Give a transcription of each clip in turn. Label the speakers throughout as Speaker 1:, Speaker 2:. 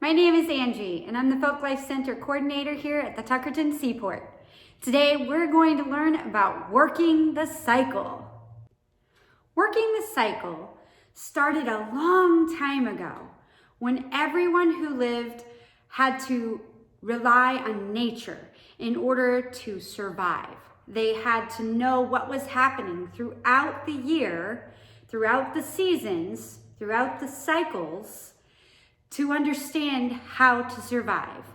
Speaker 1: My name is Angie, and I'm the Folklife Center coordinator here at the Tuckerton Seaport. Today, we're going to learn about working the cycle. Working the cycle started a long time ago when everyone who lived had to rely on nature in order to survive. They had to know what was happening throughout the year, throughout the seasons, throughout the cycles, to understand how to survive.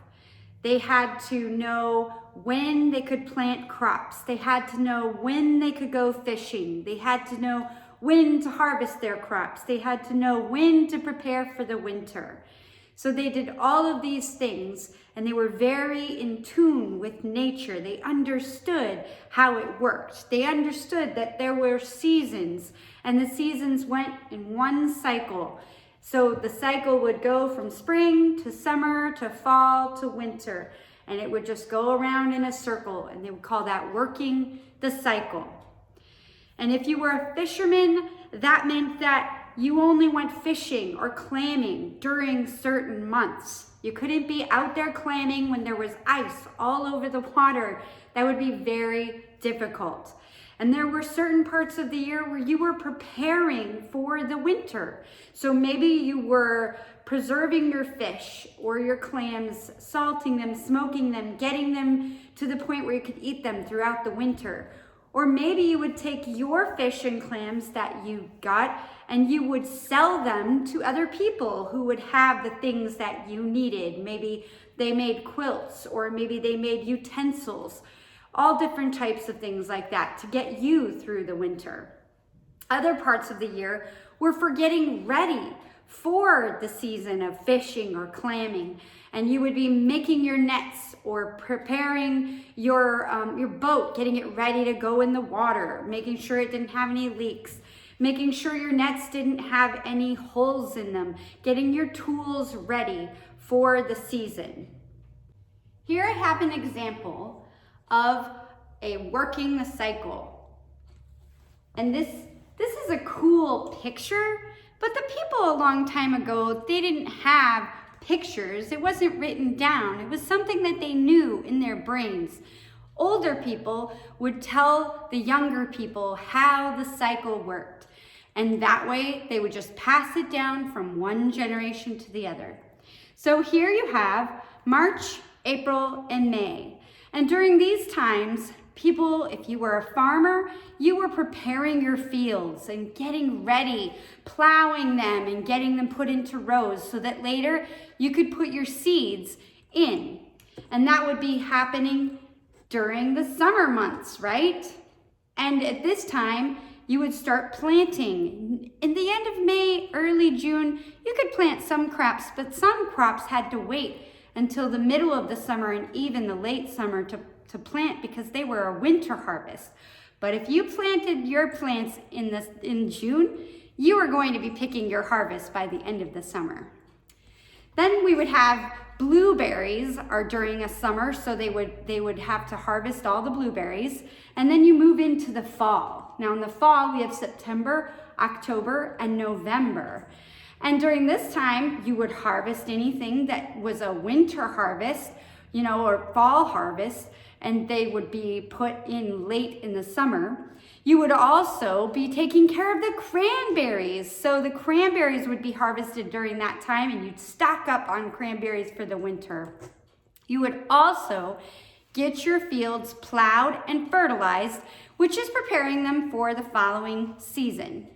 Speaker 1: They had to know when they could plant crops. They had to know when they could go fishing. They had to know when to harvest their crops. They had to know when to prepare for the winter. So they did all of these things, and they were very in tune with nature. They understood how it worked. They understood that there were seasons, and the seasons went in one cycle. So the cycle would go from spring to summer to fall to winter, and it would just go around in a circle, and they would call that working the cycle. And if you were a fisherman, that meant that you only went fishing or clamming during certain months. You couldn't be out there clamming when there was ice all over the water. That would be very difficult. And there were certain parts of the year where you were preparing for the winter. So maybe you were preserving your fish or your clams, salting them, smoking them, getting them to the point where you could eat them throughout the winter. Or maybe you would take your fish and clams that you got and you would sell them to other people who would have the things that you needed. Maybe they made quilts, or maybe they made utensils. All different types of things like that to get you through the winter. Other parts of the year were for getting ready for the season of fishing or clamming, and you would be making your nets or preparing your boat, getting it ready to go in the water, making sure it didn't have any leaks, making sure your nets didn't have any holes in them, getting your tools ready for the season. Here I have an example of a working the cycle. And this is a cool picture, but the people a long time ago, they didn't have pictures. It wasn't written down. It was something that they knew in their brains. Older people would tell the younger people how the cycle worked. And that way they would just pass it down from one generation to the other. So here you have March, April, and May. And during these times, people, if you were a farmer, you were preparing your fields and getting ready, plowing them and getting them put into rows so that later you could put your seeds in. And that would be happening during the summer months, right? And at this time, you would start planting. In the end of May, early June, you could plant some crops, but some crops had to wait until the middle of the summer and even the late summer to plant because they were a winter harvest. But if you planted your plants in June, you were going to be picking your harvest by the end of the summer. Then we would have blueberries are during a summer, so they would have to harvest all the blueberries. And then you move into the fall. Now in the fall, we have September, October, and November. And during this time, you would harvest anything that was a winter harvest, or fall harvest, and they would be put in late in the summer. You would also be taking care of the cranberries. So the cranberries would be harvested during that time, and you'd stock up on cranberries for the winter. You would also get your fields plowed and fertilized, which is preparing them for the following season.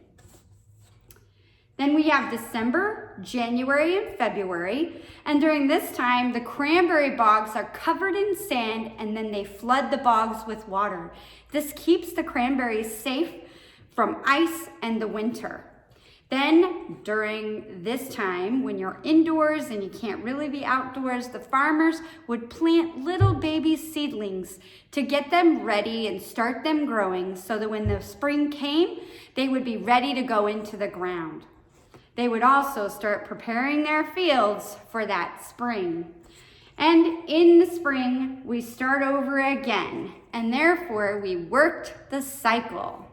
Speaker 1: Then we have December, January, and February. And during this time, the cranberry bogs are covered in sand, and then they flood the bogs with water. This keeps the cranberries safe from ice and the winter. Then during this time, when you're indoors and you can't really be outdoors, the farmers would plant little baby seedlings to get them ready and start them growing so that when the spring came, they would be ready to go into the ground. They would also start preparing their fields for that spring. And in the spring, we start over again, and therefore we worked the cycle.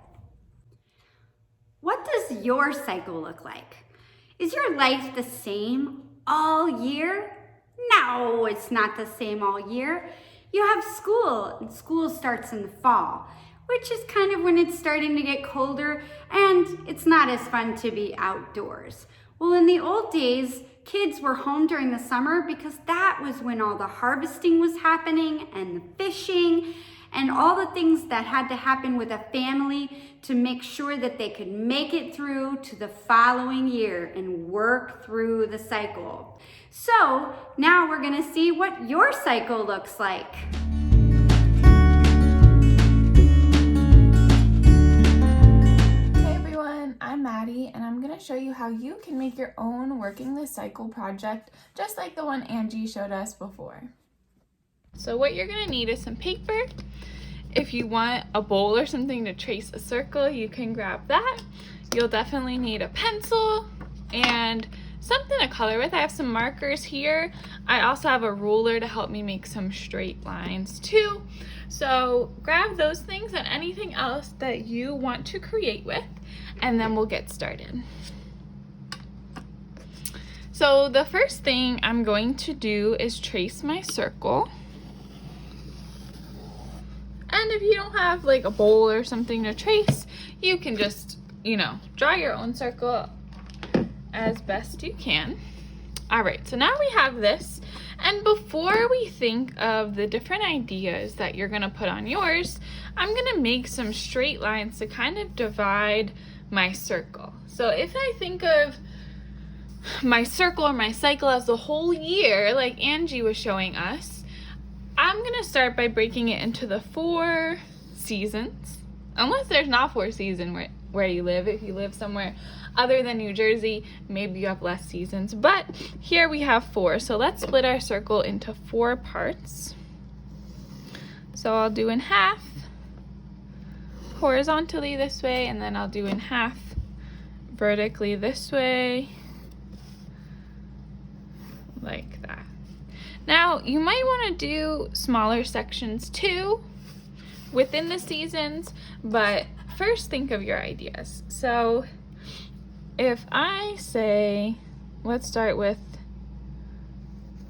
Speaker 1: What does your cycle look like? Is your life the same all year? No, it's not the same all year. You have school, and school starts in the fall, which is kind of when it's starting to get colder and it's not as fun to be outdoors. Well, in the old days, kids were home during the summer because that was when all the harvesting was happening and the fishing and all the things that had to happen with a family to make sure that they could make it through to the following year and work through the cycle. So now we're gonna see what your cycle looks like.
Speaker 2: Hey everyone, I'm Maddie and I'm gonna show you how you can make your own Working the Cycle project just like the one Angie showed us before. So what you're gonna need is some paper. If you want a bowl or something to trace a circle, you can grab that. You'll definitely need a pencil and something to color with. I have some markers here. I also have a ruler to help me make some straight lines too. So grab those things and anything else that you want to create with, and then we'll get started. So the first thing I'm going to do is trace my circle. And if you don't have like a bowl or something to trace, you can just, draw your own circle as best you can. All right, so now we have this. And before we think of the different ideas that you're gonna put on yours, I'm gonna make some straight lines to kind of divide my circle. So if I think of my circle or my cycle as the whole year, like Angie was showing us, I'm gonna start by breaking it into the 4 seasons, unless there's not 4 seasons where you live. If you live somewhere other than New Jersey, maybe you have less seasons, but here we have 4. So let's split our circle into 4 parts. So I'll do in half horizontally this way, and then I'll do in half vertically this way, like that. Now, you might want to do smaller sections too within the seasons, but first think of your ideas. So if I say, let's start with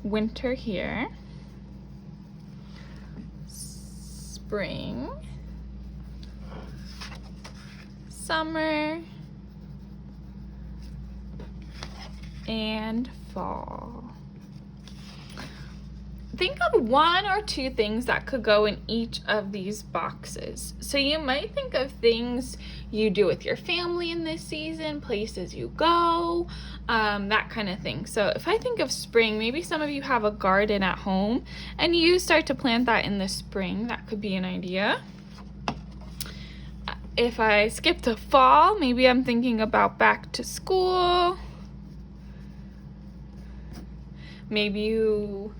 Speaker 2: winter here, spring, summer, and fall. Think of 1 or 2 things that could go in each of these boxes. So you might think of things you do with your family in this season, places you go, that kind of thing. So if I think of spring, maybe some of you have a garden at home and you start to plant that in the spring. That could be an idea. If I skip to fall, maybe I'm thinking about back to school. Maybe you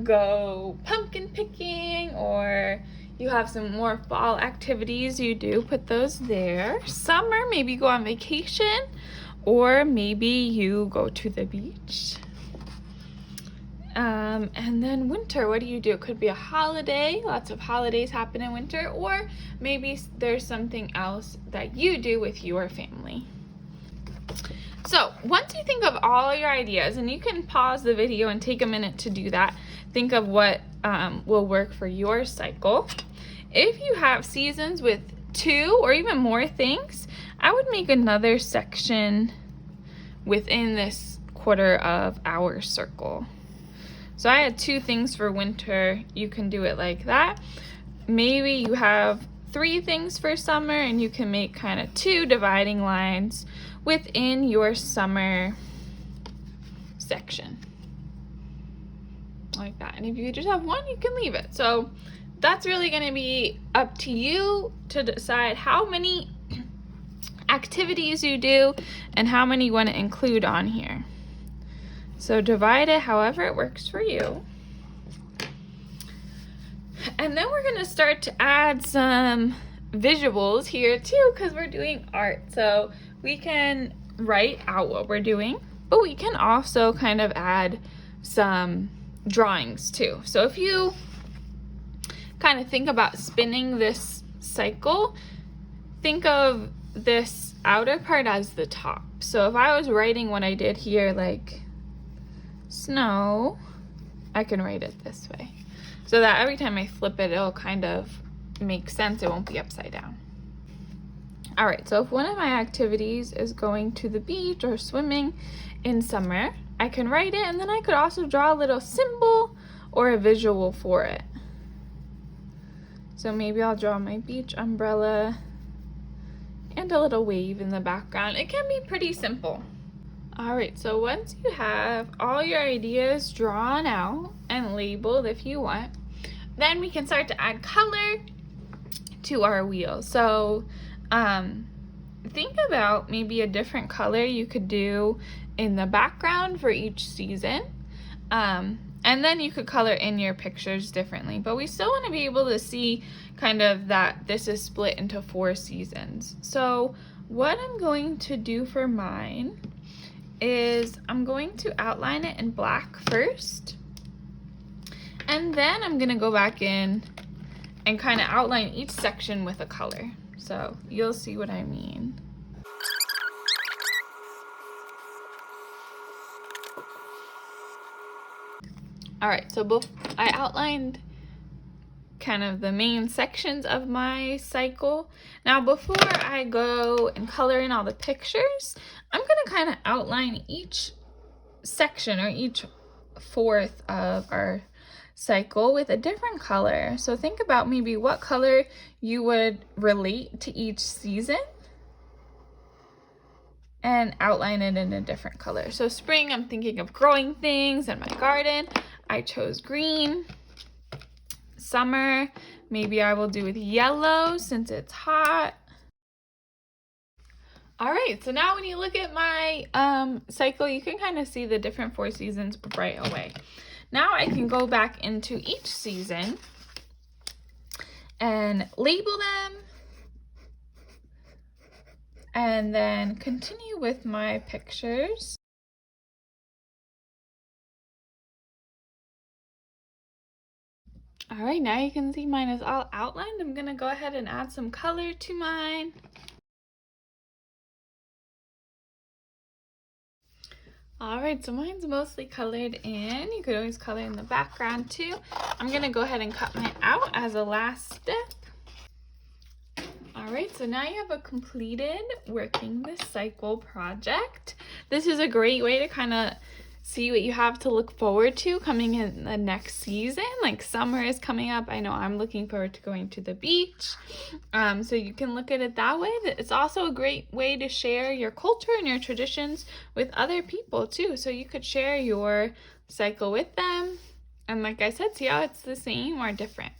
Speaker 2: go pumpkin picking, or you have some more fall activities you do, put those there. Summer, maybe go on vacation, or maybe you go to the beach. And then winter, what do? It could be a holiday. Lots of holidays happen in winter, or maybe there's something else that you do with your family. So once you think of all your ideas, and you can pause the video and take a minute to do that, think of what will work for your cycle. If you have seasons with 2 or even more things, I would make another section within this quarter of our circle. So I had 2 things for winter. You can do it like that. Maybe you have 3 things for summer, and you can make kind of 2 dividing lines within your summer section, like that. And if you just have 1, you can leave it. So that's really going to be up to you to decide how many activities you do and how many you want to include on here. So divide it however it works for you. And then we're going to start to add some visuals here too, because we're doing art. So we can write out what we're doing, but we can also kind of add some drawings too. So if you kind of think about spinning this cycle, think of this outer part as the top. So if I was writing what I did here, like snow, I can write it this way. So that every time I flip it, it'll kind of make sense. It won't be upside down. All right, so if one of my activities is going to the beach or swimming in summer, I can write it, and then I could also draw a little symbol or a visual for it. So maybe I'll draw my beach umbrella and a little wave in the background. It can be pretty simple. All right, so once you have all your ideas drawn out and labeled if you want, then we can start to add color to our wheel. So think about maybe a different color you could do in the background for each season. And then you could color in your pictures differently, but we still want to be able to see kind of that this is split into 4 seasons. So what I'm going to do for mine is I'm going to outline it in black first, and then I'm going to go back in and kind of outline each section with a color. So you'll see what I mean. All right, so I outlined kind of the main sections of my cycle. Now before I go and color in all the pictures, I'm gonna kind of outline each section or each fourth of our cycle with a different color. So think about maybe what color you would relate to each season and outline it in a different color. So spring, I'm thinking of growing things in my garden. I chose green. Summer, maybe I will do with yellow since it's hot. All right, so now when you look at my cycle, you can kind of see the different 4 seasons right away. Now I can go back into each season and label them, and then continue with my pictures. All right, now you can see mine is all outlined. I'm gonna go ahead and add some color to mine. All right, so mine's mostly colored in. You could always color in the background too. I'm gonna go ahead and cut mine out as a last step. All right, so now you have a completed Working the Cycle project. This is a great way to kind of see what you have to look forward to coming in the next season. Like summer is coming up. I know I'm looking forward to going to the beach. So you can look at it that way. It's also a great way to share your culture and your traditions with other people too. So you could share your cycle with them. And like I said, see how it's the same or different.